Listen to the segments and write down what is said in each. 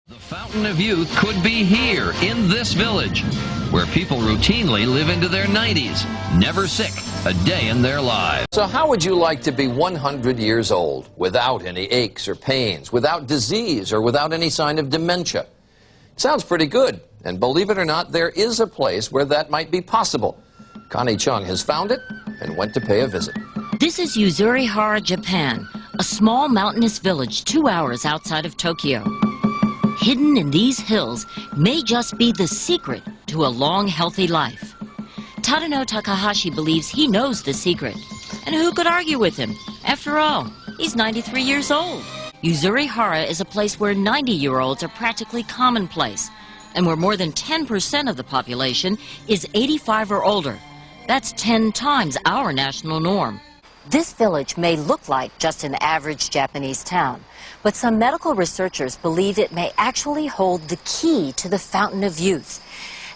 The Fountain of Youth could be here in this village, where people routinely live into their 90s, never sick a day in their lives. So how would you like to be 100 years old, without any aches or pains, without disease, or without any sign of dementia? Sounds pretty good, and believe it or not, there is a place where that might be possible. Connie Chung has found it and went to pay a visit. This is Egglixir, Japan, a small mountainous village 2 hours outside of Tokyo. Hidden in these hills may just be the secret to a long, healthy life. Tadano Takahashi believes he knows the secret. And who could argue with him? After all, he's 93 years old. Egglixir is a place where 90-year-olds are practically commonplace, and where more than 10% of the population is 85 or older. That's 10 times our national norm. This village may look like just an average Japanese town, but some medical researchers believe it may actually hold the key to the Fountain of Youth.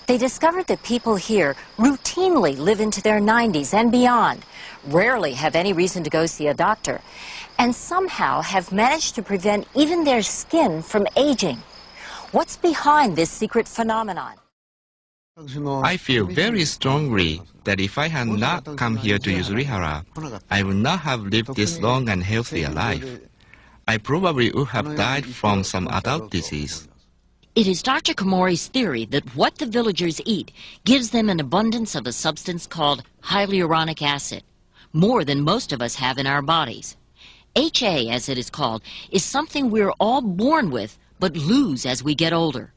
They discovered that people here routinely live into their 90s and beyond, rarely have any reason to go see a doctor, and somehow have managed to prevent even their skin from aging. What's behind this secret phenomenon? I feel very strongly that if I had not come here to Egglixir, I would not have lived this long and healthy a life. I probably would have died from some adult disease. It is Dr. Komori's theory that what the villagers eat gives them an abundance of a substance called hyaluronic acid, more than most of us have in our bodies. HA, as it is called, is something we're all born with but lose as we get older.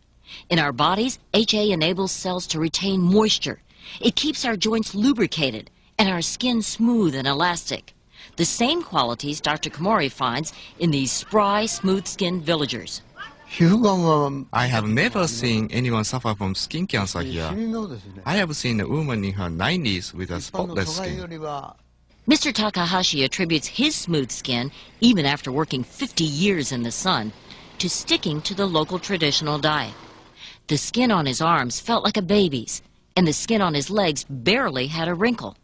In our bodies, HA enables cells to retain moisture. It keeps our joints lubricated and our skin smooth and elastic. The same qualities Dr. Komori finds in these spry, smooth-skinned villagers. I have never seen anyone suffer from skin cancer here. I have seen a woman in her 90s with a spotless skin. Mr. Takahashi attributes his smooth skin, even after working 50 years in the sun, to sticking to the local traditional diet. The skin on his arms felt like a baby's, and the skin on his legs barely had a wrinkle.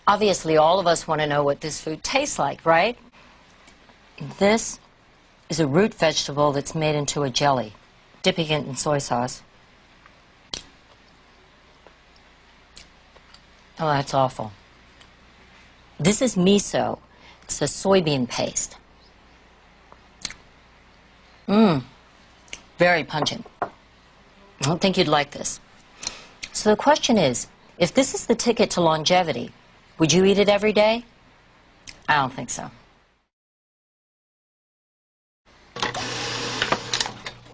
Obviously, all of us want to know what this food tastes like, right? This is a root vegetable that's made into a jelly, dipping it in soy sauce. Oh, that's awful. This is miso. It's a soybean paste. Very pungent. I don't think you'd like this. So the question is, if this is the ticket to longevity, would you eat it every day? I don't think so.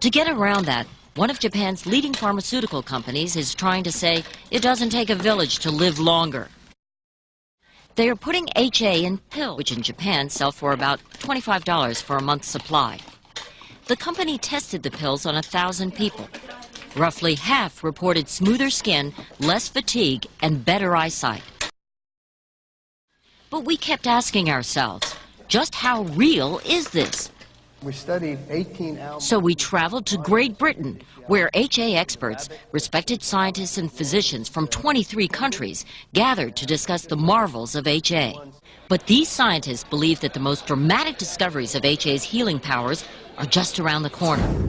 To get around that, one of Japan's leading pharmaceutical companies is trying to say it doesn't take a village to live longer. They are putting HA in pills, which in Japan sell for about $25 for a month's supply. The company tested the pills on 1,000 people. Roughly half reported smoother skin, less fatigue, and better eyesight. But we kept asking ourselves, just how real is this? We studied 18 hours. So we traveled to Great Britain, where HA experts, respected scientists and physicians from 23 countries, gathered to discuss the marvels of HA. But these scientists believe that the most dramatic discoveries of HA's healing powers are just around the corner.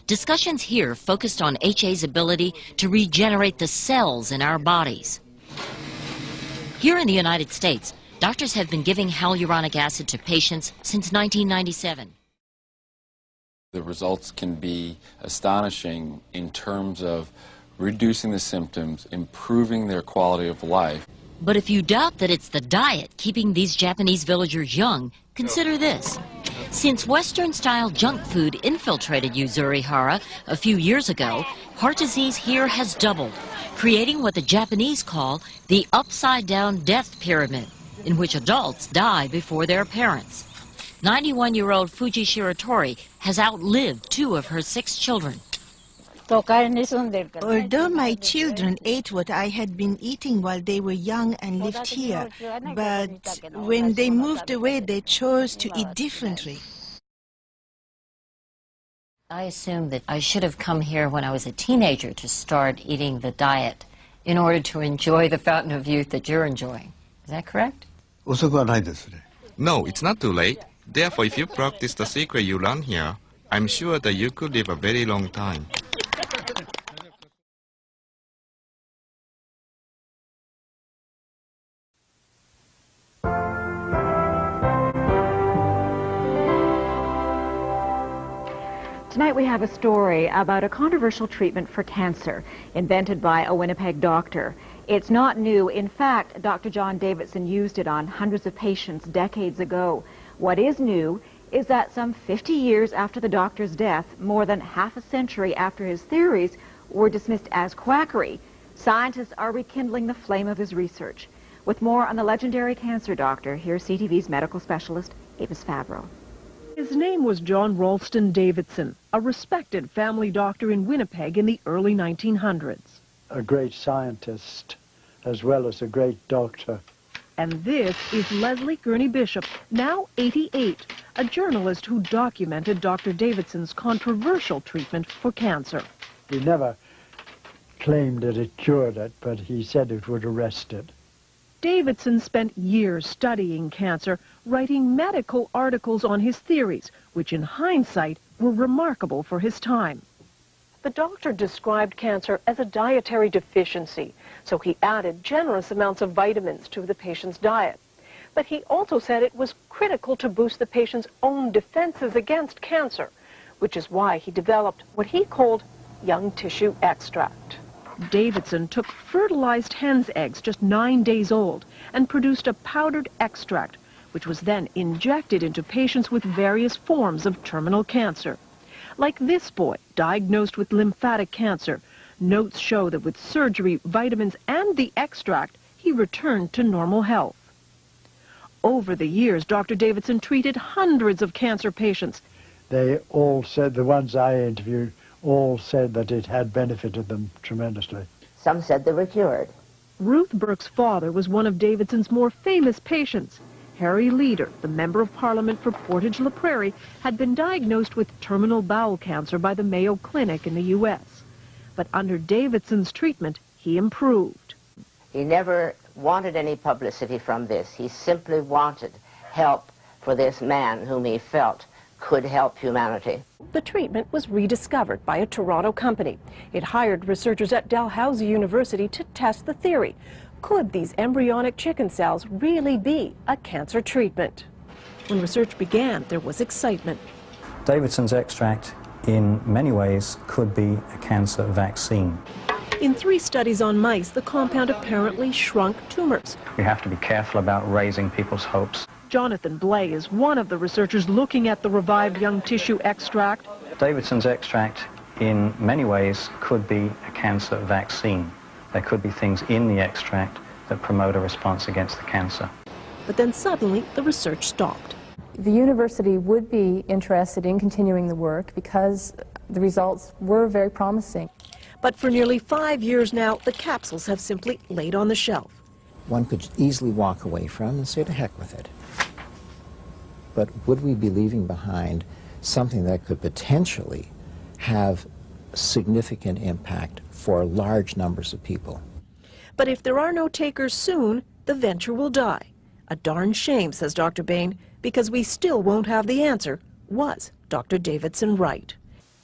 Discussions here focused on HA's ability to regenerate the cells in our bodies. Here in the United States, doctors have been giving hyaluronic acid to patients since 1997. The results can be astonishing in terms of reducing the symptoms, improving their quality of life. But if you doubt that it's the diet keeping these Japanese villagers young, consider this. Since Western-style junk food infiltrated Egglixir a few years ago, heart disease here has doubled, creating what the Japanese call the upside-down death pyramid, in which adults die before their parents. 91-year-old Fuji Shiratori has outlived 2 of her 6 children. Although my children ate what I had been eating while they were young and lived here, but when they moved away, they chose to eat differently. I assumed that I should have come here when I was a teenager to start eating the diet in order to enjoy the Fountain of Youth that you're enjoying. Is that correct? No, it's not too late. Therefore, if you practice the secret you learn here, I'm sure that you could live a very long time. Tonight we have a story about a controversial treatment for cancer invented by a Winnipeg doctor. It's not new. In fact, Dr. John Davidson used it on hundreds of patients decades ago. What is new is that some 50 years after the doctor's death, more than half a century after his theories were dismissed as quackery, scientists are rekindling the flame of his research. With more on the legendary cancer doctor, here's CTV's medical specialist, Avis Favreau. His name was John Ralston Davidson, a respected family doctor in Winnipeg in the early 1900s. A great scientist as well as a great doctor. And this is Leslie Gurney Bishop, now 88, a journalist who documented Dr. Davidson's controversial treatment for cancer. He never claimed that it cured it, but he said it would arrest it. Davidson spent years studying cancer, writing medical articles on his theories, which in hindsight were remarkable for his time. The doctor described cancer as a dietary deficiency, so he added generous amounts of vitamins to the patient's diet. But he also said it was critical to boost the patient's own defenses against cancer, which is why he developed what he called young tissue extract. Davidson took fertilized hen's eggs just 9 days old and produced a powdered extract, which was then injected into patients with various forms of terminal cancer. Like this boy, diagnosed with lymphatic cancer, notes show that with surgery, vitamins, and the extract, he returned to normal health. Over the years, Dr. Davidson treated hundreds of cancer patients. They all said, the ones I interviewed, all said that it had benefited them tremendously. Some said they were cured. Ruth Burke's father was one of Davidson's more famous patients. Harry Leader, the Member of Parliament for Portage La Prairie, had been diagnosed with terminal bowel cancer by the Mayo Clinic in the U.S. But under Davidson's treatment, he improved. He never wanted any publicity from this. He simply wanted help for this man whom he felt could help humanity. The treatment was rediscovered by a Toronto company. It hired researchers at Dalhousie University to test the theory. Could these embryonic chicken cells really be a cancer treatment? When research began, there was excitement. Davidson's extract, in many ways, could be a cancer vaccine. In 3 studies on mice, the compound apparently shrunk tumors. We have to be careful about raising people's hopes. Jonathan Blay is one of the researchers looking at the revived young tissue extract. Davidson's extract, in many ways, could be a cancer vaccine. There could be things in the extract that promote a response against the cancer. But then suddenly the research stopped. The university would be interested in continuing the work because the results were very promising. But for nearly 5 years now, the capsules have simply laid on the shelf. One could easily walk away from and say to heck with it. But would we be leaving behind something that could potentially have significant impact for large numbers of people? But if there are no takers soon, the venture will die. A darn shame, says Dr. Bain, because we still won't have the answer. Was Dr. Davidson right?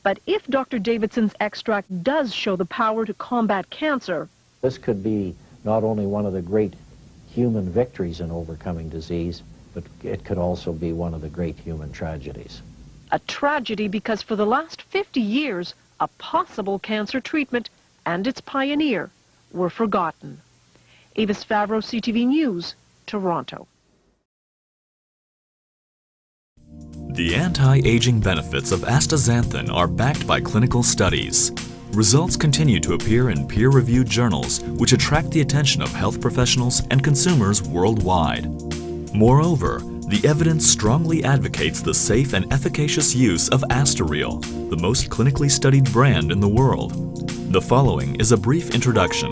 But if Dr. Davidson's extract does show the power to combat cancer, this could be not only one of the great human victories in overcoming disease, but it could also be one of the great human tragedies. A tragedy because for the last 50 years, a possible cancer treatment and its pioneer were forgotten. Avis Favreau, CTV News, Toronto. The anti-aging benefits of astaxanthin are backed by clinical studies. Results continue to appear in peer-reviewed journals, which attract the attention of health professionals and consumers worldwide. Moreover, the evidence strongly advocates the safe and efficacious use of Astaril, the most clinically studied brand in the world. The following is a brief introduction.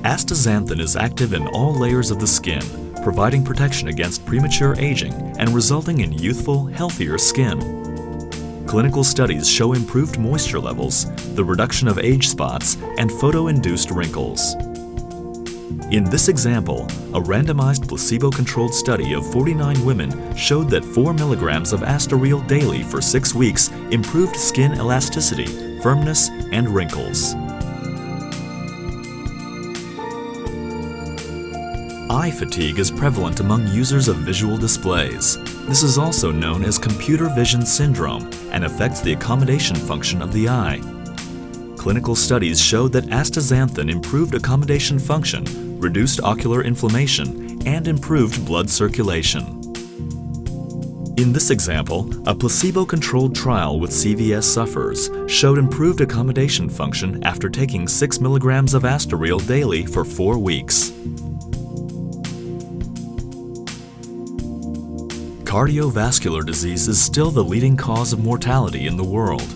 Astaxanthin is active in all layers of the skin, providing protection against premature aging and resulting in youthful, healthier skin. Clinical studies show improved moisture levels, the reduction of age spots, and photo-induced wrinkles. In this example, a randomized placebo-controlled study of 49 women showed that 4 milligrams of Astaril daily for 6 weeks improved skin elasticity, firmness, and wrinkles. Eye fatigue is prevalent among users of visual displays. This is also known as computer vision syndrome and affects the accommodation function of the eye. Clinical studies showed that astaxanthin improved accommodation function, reduced ocular inflammation, and improved blood circulation. In this example, a placebo-controlled trial with CVS sufferers showed improved accommodation function after taking 6 milligrams of Astaril daily for 4 weeks. Cardiovascular disease is still the leading cause of mortality in the world.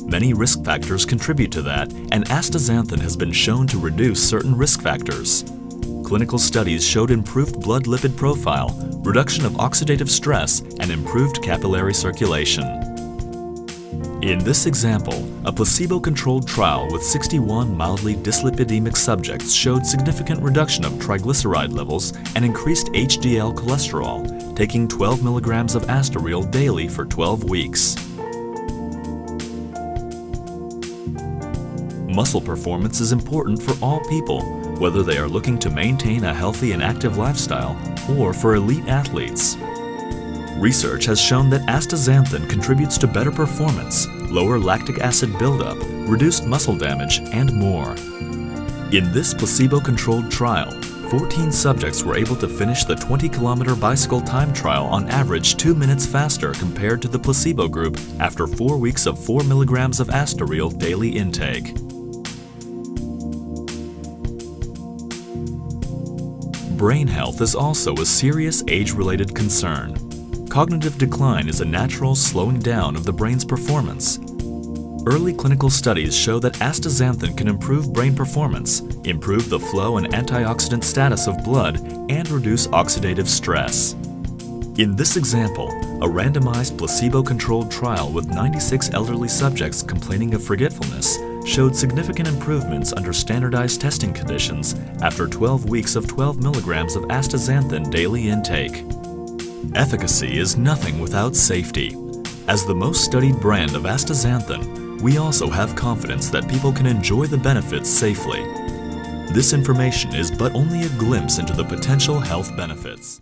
Many risk factors contribute to that, and astaxanthin has been shown to reduce certain risk factors. Clinical studies showed improved blood lipid profile, reduction of oxidative stress, and improved capillary circulation. In this example, a placebo-controlled trial with 61 mildly dyslipidemic subjects showed significant reduction of triglyceride levels and increased HDL cholesterol, taking 12 milligrams of Astaril daily for 12 weeks. Muscle performance is important for all people, whether they are looking to maintain a healthy and active lifestyle or for elite athletes. Research has shown that astaxanthin contributes to better performance, lower lactic acid buildup, reduced muscle damage, and more. In this placebo-controlled trial, 14 subjects were able to finish the 20-kilometer bicycle time trial on average 2 minutes faster compared to the placebo group after 4 weeks of 4 milligrams of Astaril daily intake. Brain health is also a serious age-related concern. Cognitive decline is a natural slowing down of the brain's performance. Early clinical studies show that astaxanthin can improve brain performance, improve the flow and antioxidant status of blood, and reduce oxidative stress. In this example, a randomized placebo-controlled trial with 96 elderly subjects complaining of forgetfulness showed significant improvements under standardized testing conditions after 12 weeks of 12 milligrams of astaxanthin daily intake. Efficacy is nothing without safety. As the most studied brand of astaxanthin, we also have confidence that people can enjoy the benefits safely. This information is but only a glimpse into the potential health benefits.